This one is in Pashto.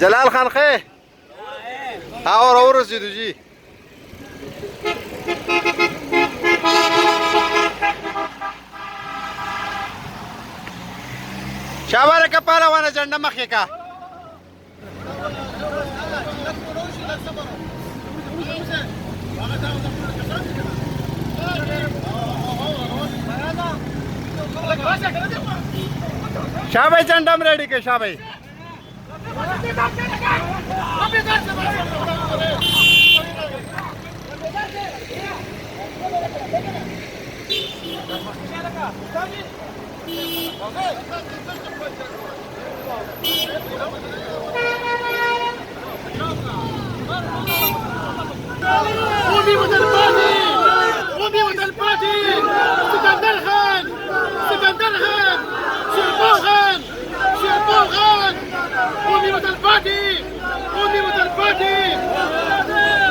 جلال خان خې اور ورسېدو جی شاوره کپاله ونه جنډه مخې کا شابه جنډم ریډي کې شابه قومي وتلباتي قومي وتلباتي سكندر خان سكندر خان